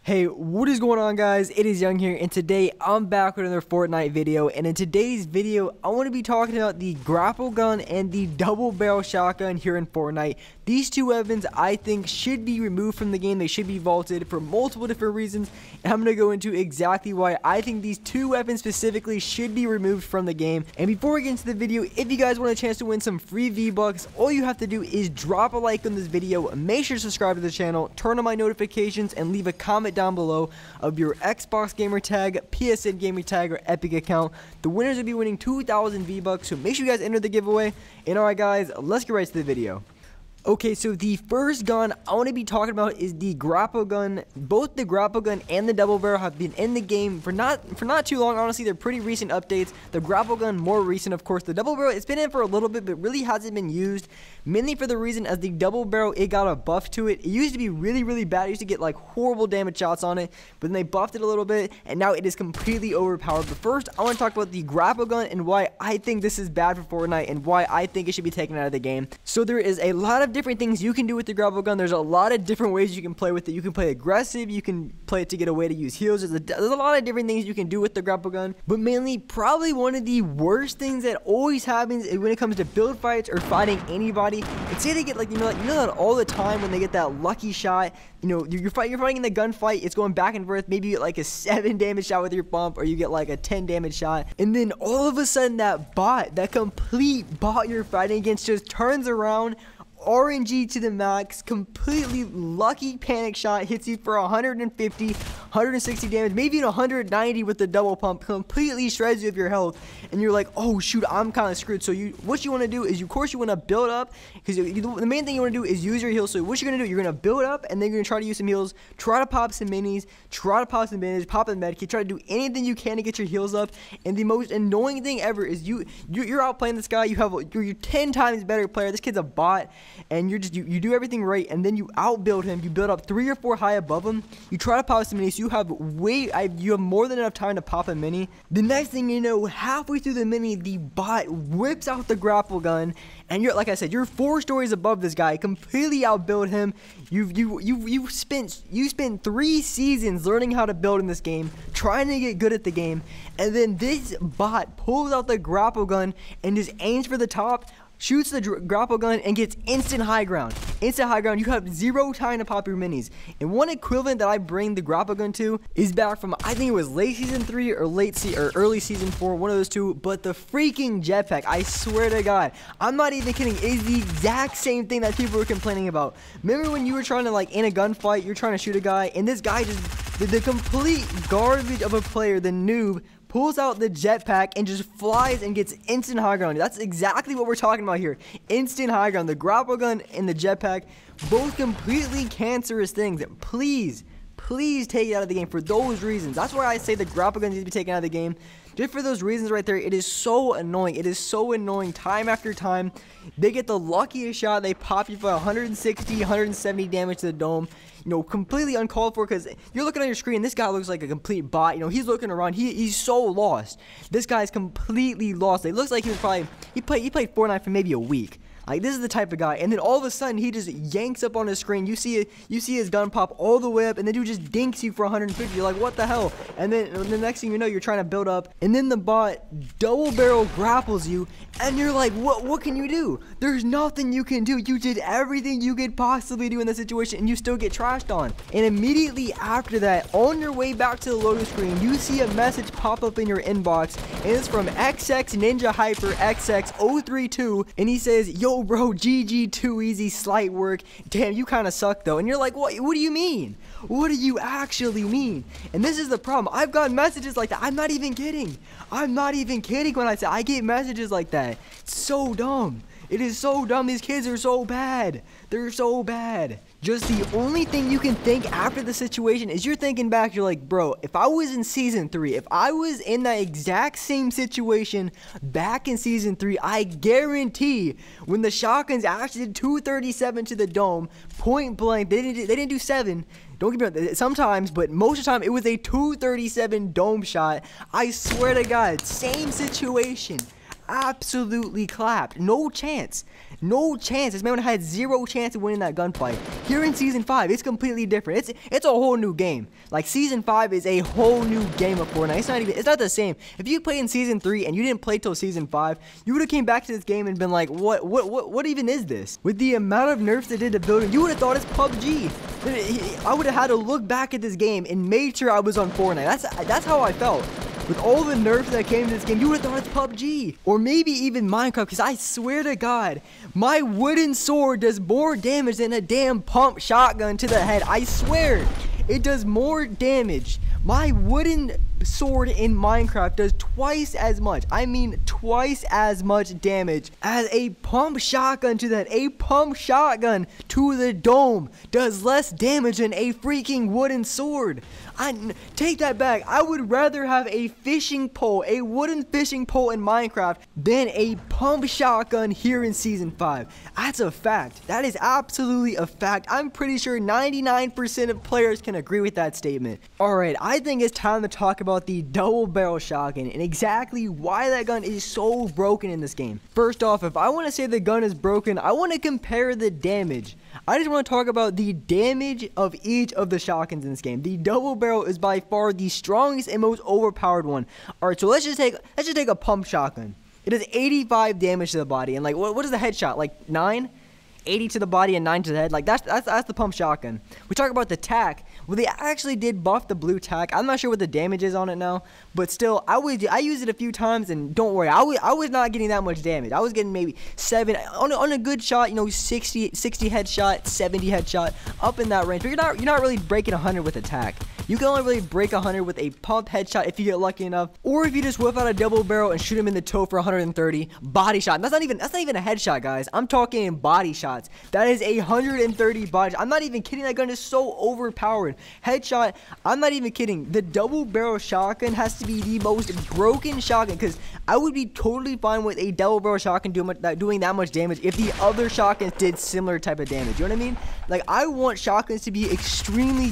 Hey, what is going on, guys? It is Young here, and today I'm back with another Fortnite video. And in today's video, I want to be talking about the grapple gun and the double barrel shotgun here in Fortnite. These two weapons I think should be removed from the game. They should be vaulted for multiple different reasons, and I'm going to go into exactly why I think these two weapons specifically should be removed from the game. And before we get into the video, if you guys want a chance to win some free V-Bucks, all you have to do is drop a like on this video, make sure to subscribe to the channel, turn on my notifications, and leave a comment down below of your Xbox gamer tag, PSN gamer tag, or Epic account. The winners will be winning 2,000 V-Bucks, so make sure you guys enter the giveaway. And alright guys, let's get right to the video. Okay, so the first gun I want to be talking about is the grapple gun. Both the grapple gun and the double barrel have been in the game for not too long. Honestly, they're pretty recent updates. The grapple gun more recent, of course. The double barrel, it's been in for a little bit, but really hasn't been used. Mainly for the reason as the double barrel, it got a buff to it. It used to be really bad. It used to get like horrible damage shots on it, but then they buffed it a little bit, and now it is completely overpowered. But first, I want to talk about the grapple gun and why I think this is bad for Fortnite and why I think it should be taken out of the game. So there is a lot of different things you can do with the grapple gun. There's a lot of different ways you can play with it. You can play aggressive, you can play it to get away to use heals. There's a lot of different things you can do with the grapple gun, but mainly probably one of the worst things that always happens is when it comes to build fights or fighting anybody. And say they get like you know that all the time when they get that lucky shot. You know, you're fighting in the gunfight, it's going back and forth. Maybe you get like a 7 damage shot with your bump, or you get like a 10 damage shot, and then all of a sudden that complete bot you're fighting against just turns around, RNG to the max, completely lucky panic shot, hits you for 150, 160 damage, maybe even 190 with the double pump, completely shreds you of your health, and you're like, oh shoot, I'm kind of screwed. So what you want to do is, of course, you want to build up, because the main thing you want to do is use your heals. So what you're going to do, you're going to build up, and then you're going to try to use some heals, try to pop some minis, try to pop some bandage, pop a medkit, try to do anything you can to get your heals up. And the most annoying thing ever is you're outplaying this guy, you're 10 times better player, this kid's a bot, and you do everything right, and then you outbuild him. You build up 3 or 4 high above him. You try to pop some minis. You have more than enough time to pop a mini. The next thing you know, halfway through the mini, the bot whips out the grapple gun, and like I said, you're 4 stories above this guy. Completely outbuild him. You spent 3 seasons learning how to build in this game, trying to get good at the game, and then this bot pulls out the grapple gun and just aims for the top, shoots the grapple gun, and gets instant high ground. Instant high ground. You have 0 time to pop your minis. And one equivalent that I bring the grapple gun to is back from, I think it was late season 3 or early season 4, one of those two. But the freaking jetpack, I swear to God, I'm not even kidding, is the exact same thing that people were complaining about. Remember when you were trying to, like, in a gunfight, you're trying to shoot a guy, and this guy just, the complete garbage of a player, the noob, pulls out the jetpack and just flies and gets instant high ground. That's exactly what we're talking about here. Instant high ground. The grapple gun and the jetpack, both completely cancerous things. Please take it out of the game for those reasons. That's why I say the grapple gun needs to be taken out of the game. Just for those reasons right there. It is so annoying. It is so annoying time after time. They get the luckiest shot. They pop you for 160, 170 damage to the dome. You know, completely uncalled for, because you're looking on your screen. This guy looks like a complete bot. You know, he's looking around. He's so lost. This guy's completely lost. It looks like he played Fortnite for maybe a week. Like, this is the type of guy, and then all of a sudden he just yanks up on his screen. You see his gun pop all the way up, and then dude just dinks you for 150. You're like, what the hell? And then the next thing you know, you're trying to build up, and then the bot double barrel grapples you, and you're like, what can you do? There's nothing you can do. You did everything you could possibly do in this situation, and you still get trashed on. And immediately after that, on your way back to the loading screen, you see a message pop up in your inbox, and it's from XX Ninja Hyper XX032, and he says, yo bro, GG, too easy, slight work, damn, you kind of suck though. And you're like, what do you mean? What do you actually mean? And this is the problem. I've got messages like that. I'm not even kidding. I'm not even kidding when I say I get messages like that. It's so dumb. It is so dumb. These kids are so bad. They're so bad. Just the only thing you can think after the situation is you're thinking back, you're like, bro, if I was in season 3, if I was in that exact same situation back in season 3, I guarantee when the shotguns actually did 237 to the dome, point blank, they didn't do 7. Don't get me wrong, sometimes, but most of the time it was a 237 dome shot. I swear to God, same situation. absolutely clapped. No chance. No chance. This man had zero chance of winning that gunfight. Here in Season 5, it's completely different. It's a whole new game. Like, Season 5 is a whole new game of Fortnite. It's not the same. If you played in Season 3 and you didn't play till Season 5, you would have came back to this game and been like, what even is this? With the amount of nerfs they did to building, you would have thought it's PUBG. I would have had to look back at this game and made sure I was on Fortnite. That's how I felt. With all the nerfs that came to this game, you would have thought it's PUBG. Or maybe even Minecraft, because I swear to God, my wooden sword does more damage than a damn pump shotgun to the head. I swear, it does more damage. My wooden sword in Minecraft does twice as much, I mean twice as much damage as a pump shotgun to the head. A pump shotgun to the dome does less damage than a freaking wooden sword. Take that back. I would rather have a fishing pole, a wooden fishing pole in Minecraft than a pump shotgun here in Season 5. That's a fact. That is absolutely a fact. I'm pretty sure 99% of players can agree with that statement. Alright, I think it's time to talk about the double barrel shotgun and exactly why that gun is so broken in this game. First off, if I want to say the gun is broken, I want to compare the damage. I just want to talk about the damage of each of the shotguns in this game. The double barrel is by far the strongest and most overpowered one. Alright, so let's just take a pump shotgun. It does 85 damage to the body, and like what is the headshot? Like 9? 80 to the body and 9 to the head. Like that's the pump shotgun. We talk about the tac. Well, they actually did buff the blue tac. I'm not sure what the damage is on it now, but still, I used it a few times, and don't worry, I was not getting that much damage. I was getting maybe 7 on a good shot, you know, 60 headshot, 70 headshot, up in that range. But you're not really breaking 100 with a tac. You can only really break 100 with a pump headshot if you get lucky enough, or if you just whip out a double barrel and shoot him in the toe for 130. Body shot. That's not even a headshot, guys. I'm talking body shots. That is 130 body shot. I'm not even kidding. That gun is so overpowered. Headshot. I'm not even kidding. The double barrel shotgun has to be the most broken shotgun, because I would be totally fine with a double barrel shotgun doing that much damage if the other shotguns did similar type of damage. You know what I mean? Like, I want shotguns to be extremely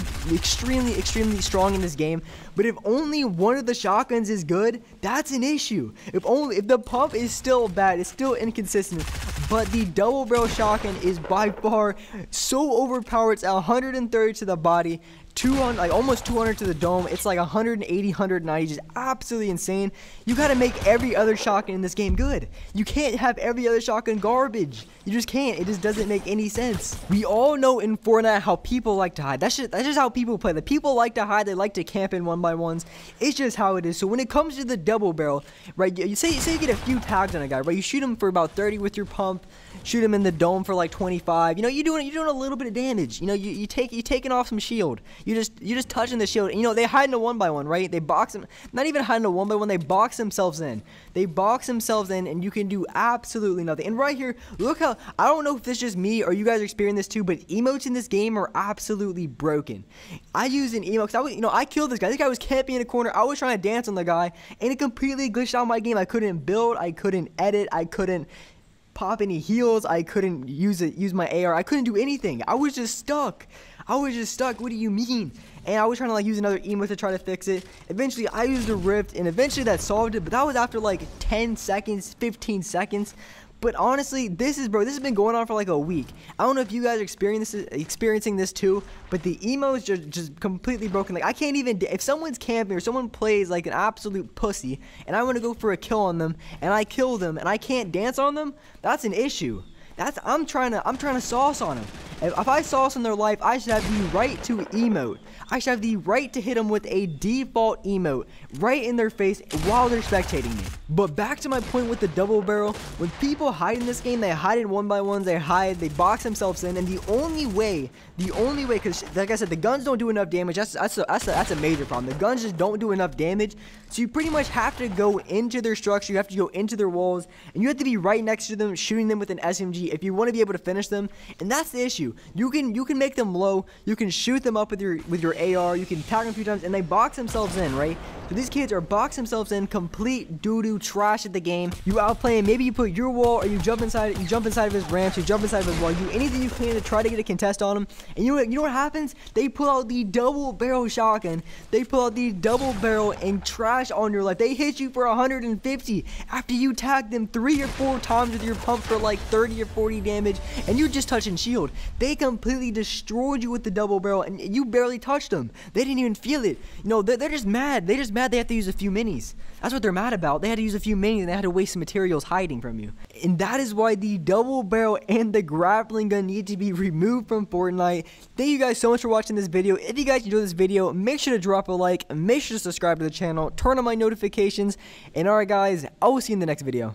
strong in this game, but if only one of the shotguns is good, that's an issue. If the pump is still bad, it's still inconsistent, but the double barrel shotgun is by far so overpowered. It's 130 to the body, 200, like almost 200 to the dome. It's like 180, 190, just absolutely insane. You gotta make every other shotgun in this game good. You can't have every other shotgun garbage. You just can't. It just doesn't make any sense. We all know in Fortnite how people like to hide. That's just how people play. The people like to hide. They like to camp in 1x1s. It's just how it is. So when it comes to the double barrel, right? You say you get a few tags on a guy, right? You shoot him for about 30 with your pump. Shoot him in the dome for like 25. You know, you're doing a little bit of damage. You know, you're taking off some shield. You're just touching the shield. And, you know, they hide in a 1x1, right? They box them. Not even hide in a 1x1. They box themselves in. They box themselves in, and you can do absolutely nothing. And right here, look how, I don't know if this is just me or you guys are experiencing this too, but emotes in this game are absolutely broken. I used an emote because I killed this guy. This guy was camping in a corner. I was trying to dance on the guy, and it completely glitched out my game. I couldn't build. I couldn't edit. I couldn't pop any heals. I couldn't use my AR. I couldn't do anything. I was just stuck. What do you mean? And I was trying to like use another emote to try to fix it. Eventually I used a rift, and eventually that solved it, but that was after like 10 seconds, 15 seconds. But honestly, this has been going on for like a week. I don't know if you guys are experiencing this too, but the emo's just completely broken. Like, I can't even, if someone's camping or someone plays like an absolute pussy and I want to go for a kill on them and I kill them and I can't dance on them, that's an issue. I'm trying to sauce on them. If I sauce on their life, I should have the right to emote. I should have the right to hit them with a default emote right in their face while they're spectating me. But back to my point with the double barrel, when people hide in this game, they hide in 1x1s, they box themselves in, and the only way, because like I said, the guns don't do enough damage. That's a major problem. The guns just don't do enough damage, so you pretty much have to go into their structure, you have to go into their walls, and you have to be right next to them, shooting them with an SMG if you want to be able to finish them. And that's the issue. You can make them low, you can shoot them up with your AR, you can tag them a few times, and they box themselves in, right? So these kids are boxing themselves in, complete doo-doo trash at the game. You outplay him. Maybe you put your wall, or you jump inside of his ramps, you jump inside of his wall, you do anything you can to try to get a contest on him. And you know what happens? They pull out the double barrel shotgun. They pull out the double barrel and trash on your life. They hit you for 150 after you tag them 3 or 4 times with your pump for like 30 or 40 damage, and you're just touching shield. They completely destroyed you with the double barrel, and you barely touched them. They didn't even feel it. You know, they're just mad. They're just mad they have to use a few minis. That's what they're mad about. They had to use a few minis, and they had to waste some materials hiding from you. And that is why the double barrel and the grappling gun need to be removed from Fortnite. Thank you guys so much for watching this video. If you guys enjoyed this video, make sure to drop a like, make sure to subscribe to the channel, turn on my notifications, and alright guys, I will see you in the next video.